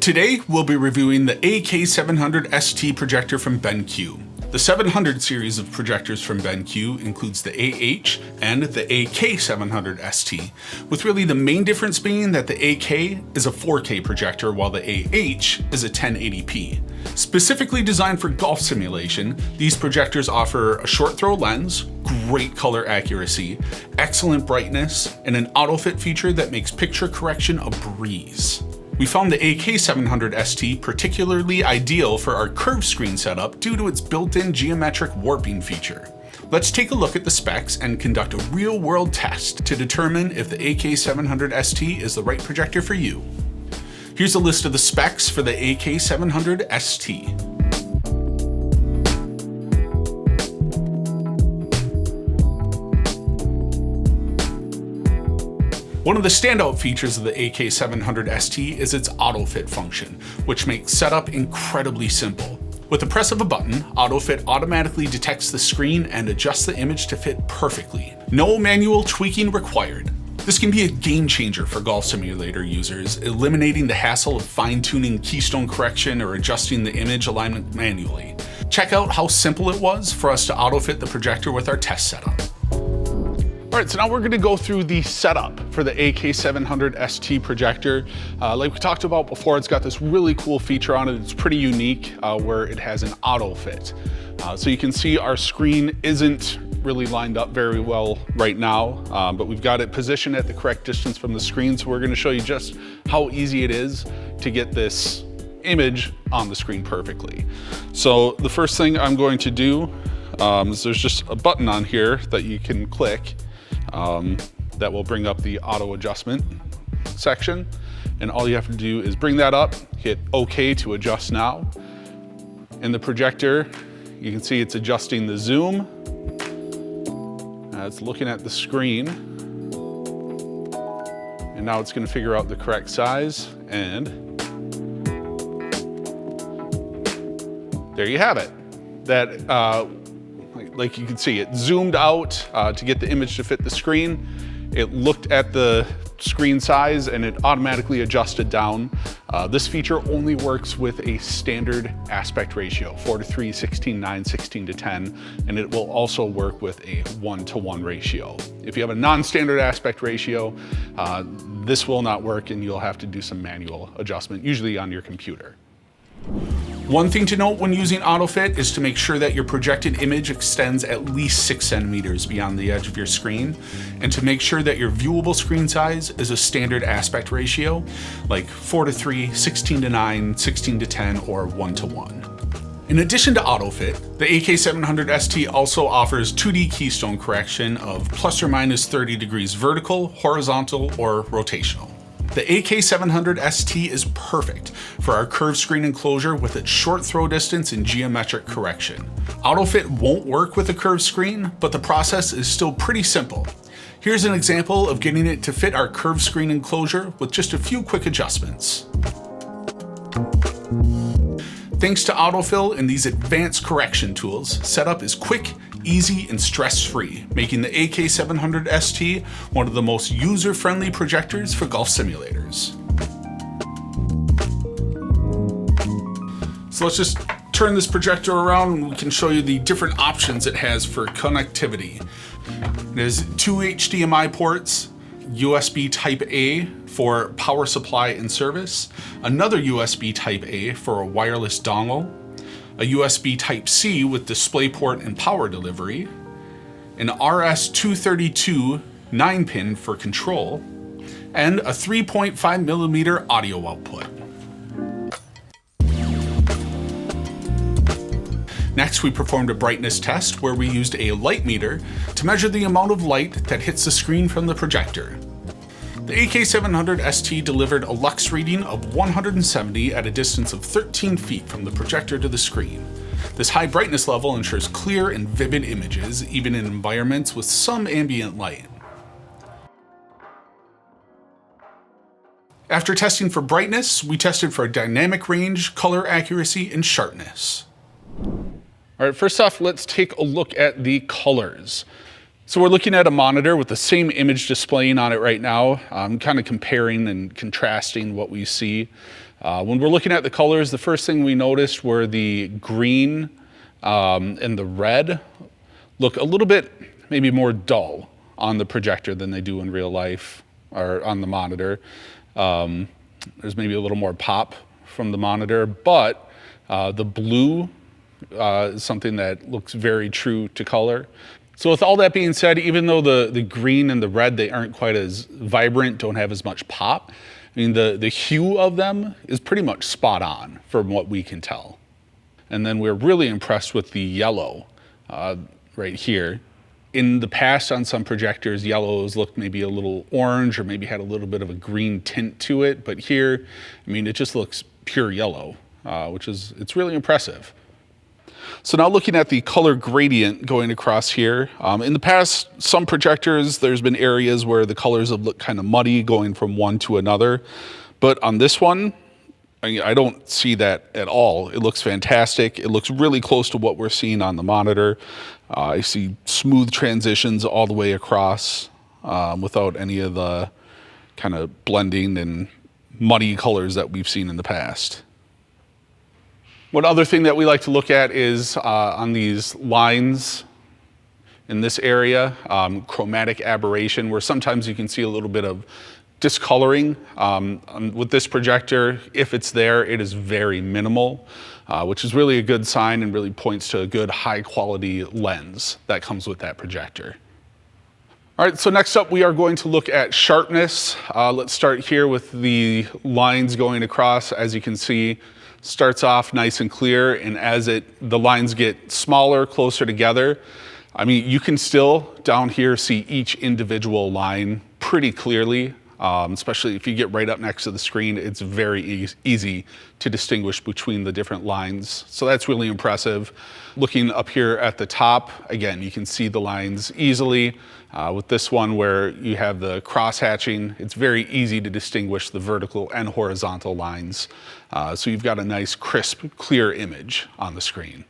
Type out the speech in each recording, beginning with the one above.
Today, we'll be reviewing the AK700ST projector from BenQ. The 700 series of projectors from BenQ includes the AH and the AK700ST, with really the main difference being that the AK is a 4K projector while the AH is a 1080p. Specifically designed for golf simulation, these projectors offer a short throw lens, great color accuracy, excellent brightness, and an autofit feature that makes picture correction a breeze. We found the AK700ST particularly ideal for our curved screen setup due to its built-in geometric warping feature. Let's take a look at the specs and conduct a real-world test to determine if the AK700ST is the right projector for you. Here's a list of the specs for the AK700ST. One of the standout features of the AK700ST is its autofit function, which makes setup incredibly simple. With the press of a button, autofit automatically detects the screen and adjusts the image to fit perfectly. No manual tweaking required. This can be a game changer for golf simulator users, eliminating the hassle of fine-tuning keystone correction or adjusting the image alignment manually. Check out how simple it was for us to autofit the projector with our test setup. All right, so now we're gonna go through the setup for the AK700ST projector. Like we talked about before, it's got this really cool feature on it. It's pretty unique where it has an auto fit. So you can see our screen isn't really lined up very well right now, but we've got it positioned at the correct distance from the screen. So we're gonna show you just how easy it is to get this image on the screen perfectly. So the first thing I'm going to do is there's just a button on here that you can click that will bring up the auto adjustment section. And all you have to do is bring that up, hit OK to adjust now. In the projector, you can see it's adjusting the zoom. It's looking at the screen. And now it's going to figure out the correct size. And there you have it. That like you can see, it zoomed out to get the image to fit the screen. It looked at the screen size and it automatically adjusted down. This feature only works with a standard aspect ratio, 4:3, 16:9, 16:10, and it will also work with a 1:1 ratio. If you have a non-standard aspect ratio, this will not work and you'll have to do some manual adjustment, usually on your computer. One thing to note when using AutoFit is to make sure that your projected image extends at least 6 centimeters beyond the edge of your screen, and to make sure that your viewable screen size is a standard aspect ratio, like 4:3, 16:9, 16:10, or 1:1. In addition to AutoFit, the AK700ST also offers 2D keystone correction of plus or minus 30 degrees vertical, horizontal, or rotational. The AK700ST is perfect for our curved screen enclosure with its short throw distance and geometric correction. AutoFit won't work with a curved screen, but the process is still pretty simple. Here's an example of getting it to fit our curved screen enclosure with just a few quick adjustments. Thanks to autofill and these advanced correction tools, setup is quick, easy, and stress-free, making the AK700ST one of the most user-friendly projectors for golf simulators. So let's just turn this projector around and we can show you the different options it has for connectivity. There's 2 HDMI ports, USB Type A for power supply and service, another USB Type A for a wireless dongle, a USB Type-C with DisplayPort and power delivery, an RS-232 9-pin for control, and a 3.5mm audio output. Next, we performed a brightness test where we used a light meter to measure the amount of light that hits the screen from the projector. The AK700ST delivered a lux reading of 170 at a distance of 13 feet from the projector to the screen. This high brightness level ensures clear and vivid images, even in environments with some ambient light. After testing for brightness, we tested for dynamic range, color accuracy, and sharpness. All right, first off, let's take a look at the colors. So we're looking at a monitor with the same image displaying on it right now. I'm kind of comparing and contrasting what we see. When we're looking at the colors, the first thing we noticed were the green and the red look a little bit maybe more dull on the projector than they do in real life or on the monitor. There's maybe a little more pop from the monitor, but the blue is something that looks very true to color. So with all that being said, even though the green and the red, they aren't quite as vibrant, don't have as much pop, I mean, the hue of them is pretty much spot on from what we can tell. And then we're really impressed with the yellow right here. In the past on some projectors, yellows looked maybe a little orange or maybe had a little bit of a green tint to it. But here, I mean, it just looks pure yellow, it's really impressive. So now looking at the color gradient going across here, in the past, some projectors, there's been areas where the colors have looked kind of muddy going from one to another. But on this one, I don't see that at all. It looks fantastic. It looks really close to what we're seeing on the monitor. I see smooth transitions all the way across without any of the kind of blending and muddy colors that we've seen in the past. One other thing that we like to look at is on these lines in this area, chromatic aberration, where sometimes you can see a little bit of discoloring. With this projector, if it's there, it is very minimal, which is really a good sign and really points to a good high quality lens that comes with that projector. All right, so next up we are going to look at sharpness. Let's start here with the lines going across. As you can see, starts off nice and clear, and as the lines get smaller, closer together, I mean, you can still down here see each individual line pretty clearly, especially if you get right up next to the screen. It's very easy to distinguish between the different lines. So that's really impressive. Looking up here at the top, again, you can see the lines easily. With this one where you have the cross hatching, it's very easy to distinguish the vertical and horizontal lines. So you've got a nice, crisp, clear image on the screen.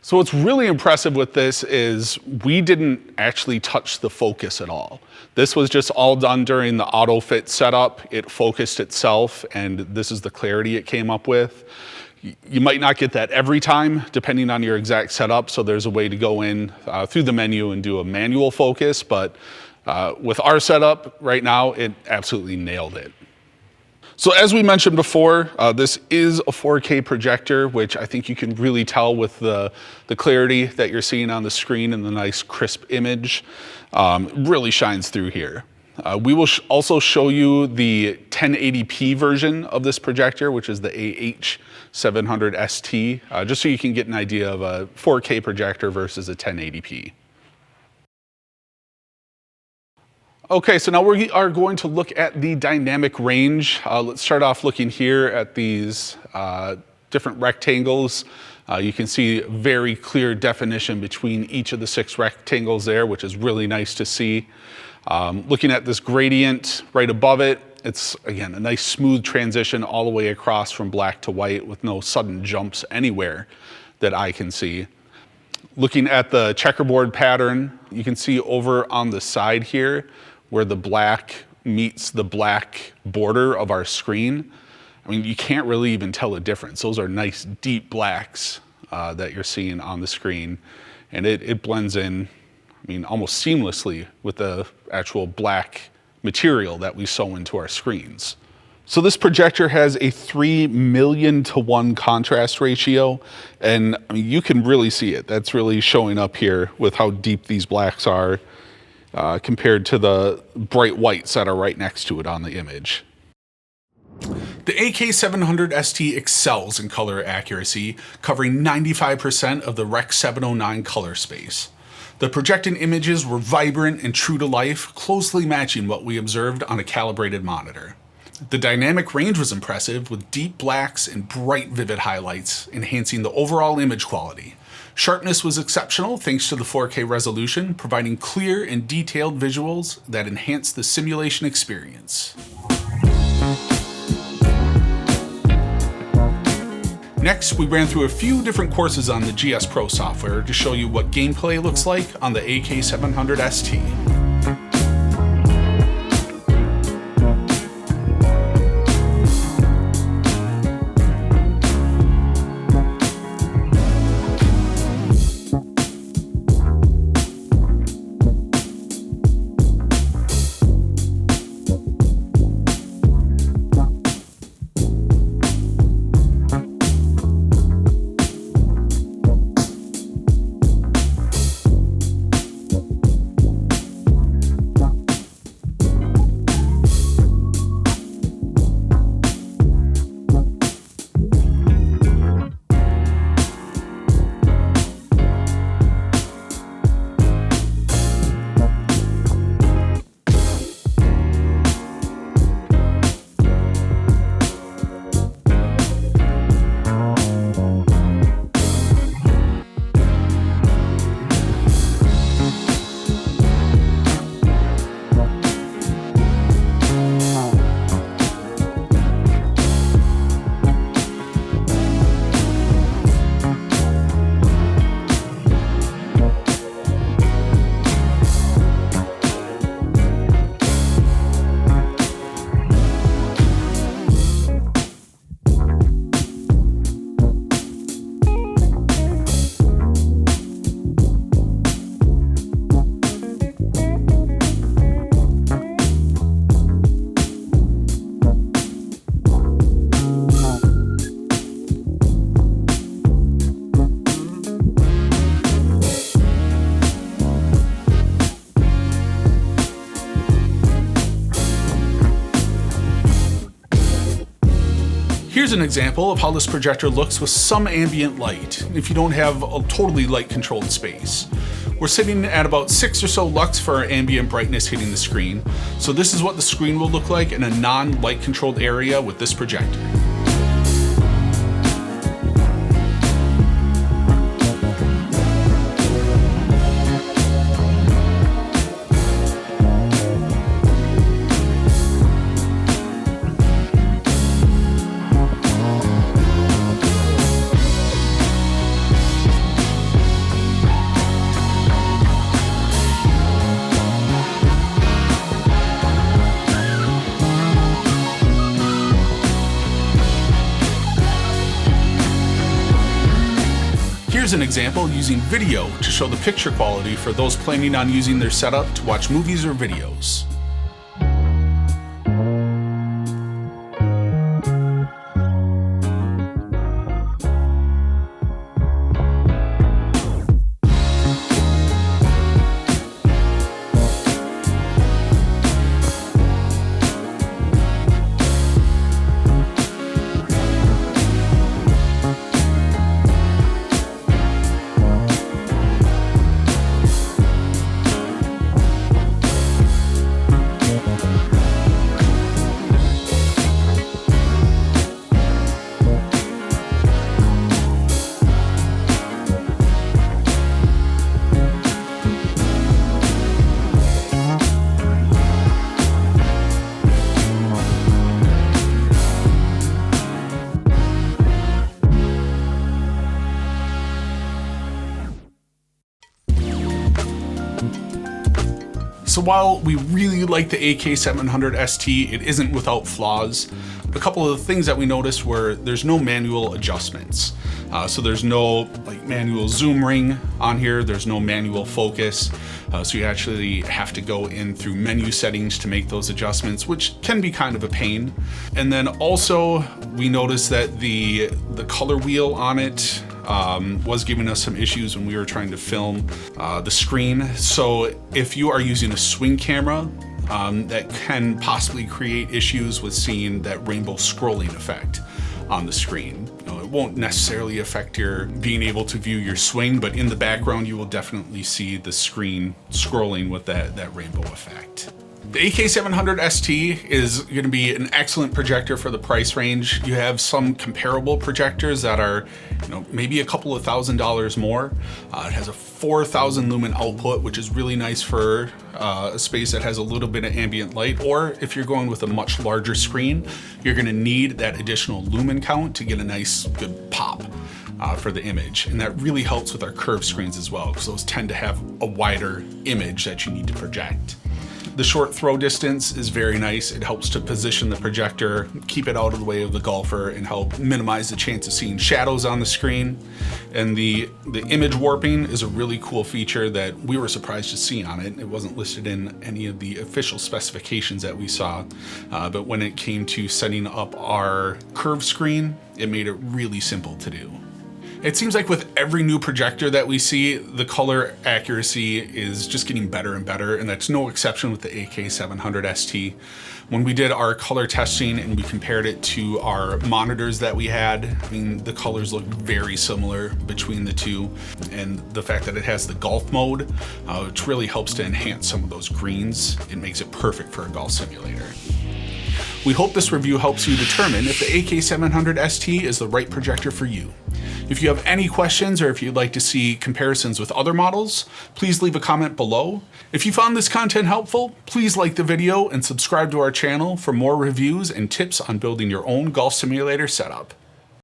So what's really impressive with this is we didn't actually touch the focus at all. This was just all done during the auto fit setup. It focused itself, and this is the clarity it came up with. You might not get that every time, depending on your exact setup. So there's a way to go in through the menu and do a manual focus. But with our setup right now, it absolutely nailed it. So as we mentioned before, this is a 4K projector, which I think you can really tell with the clarity that you're seeing on the screen and the nice crisp image. Really shines through here. We will also show you the 1080p version of this projector, which is the AH700ST, just so you can get an idea of a 4K projector versus a 1080p. Okay, so now we are going to look at the dynamic range. Let's start off looking here at these different rectangles. You can see very clear definition between each of the 6 rectangles there, which is really nice to see. Looking at this gradient right above it, it's, again, a nice smooth transition all the way across from black to white with no sudden jumps anywhere that I can see. Looking at the checkerboard pattern, you can see over on the side here where the black meets the black border of our screen. I mean, you can't really even tell the difference. Those are nice deep blacks that you're seeing on the screen. And it blends in, I mean, almost seamlessly with the actual black material that we sew into our screens. So this projector has a 3,000,000 to 1 contrast ratio, and I mean, you can really see it. That's really showing up here with how deep these blacks are compared to the bright whites that are right next to it on the image. The AK700ST excels in color accuracy, covering 95% of the Rec. 709 color space. The projected images were vibrant and true to life, closely matching what we observed on a calibrated monitor. The dynamic range was impressive, with deep blacks and bright vivid highlights, enhancing the overall image quality. Sharpness was exceptional thanks to the 4K resolution, providing clear and detailed visuals that enhance the simulation experience. Next, we ran through a few different courses on the GSpro software to show you what gameplay looks like on the AK700ST. Here's an example of how this projector looks with some ambient light, if you don't have a totally light controlled space. We're sitting at about 6 or so lux for our ambient brightness hitting the screen. So this is what the screen will look like in a non-light controlled area with this projector. Here's an example using video to show the picture quality for those planning on using their setup to watch movies or videos. So while we really like the AK700ST, it isn't without flaws. A couple of the things that we noticed were there's no manual adjustments. So there's no manual zoom ring on here, there's no manual focus. So you actually have to go in through menu settings to make those adjustments, which can be kind of a pain. And then also we noticed that the color wheel on it was giving us some issues when we were trying to film the screen. So if you are using a swing camera, that can possibly create issues with seeing that rainbow scrolling effect on the screen. It won't necessarily affect your being able to view your swing, but in the background you will definitely see the screen scrolling with that rainbow effect. The AK700ST is going to be an excellent projector for the price range. You have some comparable projectors that are, maybe a couple of $1,000s more. It has a 4,000 lumen output, which is really nice for a space that has a little bit of ambient light. Or if you're going with a much larger screen, you're going to need that additional lumen count to get a nice, good pop for the image. And that really helps with our curved screens as well, because those tend to have a wider image that you need to project. The short throw distance is very nice. It helps to position the projector, keep it out of the way of the golfer, and help minimize the chance of seeing shadows on the screen. And the image warping is a really cool feature that we were surprised to see on it. It wasn't listed in any of the official specifications that we saw, but when it came to setting up our curved screen, it made it really simple to do. It seems like with every new projector that we see, the color accuracy is just getting better and better, and that's no exception with the AK700ST. When we did our color testing and we compared it to our monitors that we had, the colors look very similar between the two, and the fact that it has the golf mode, which really helps to enhance some of those greens, it makes it perfect for a golf simulator. We hope this review helps you determine if the AK700ST is the right projector for you. If you have any questions or if you'd like to see comparisons with other models, please leave a comment below. If you found this content helpful, please like the video and subscribe to our channel for more reviews and tips on building your own golf simulator setup.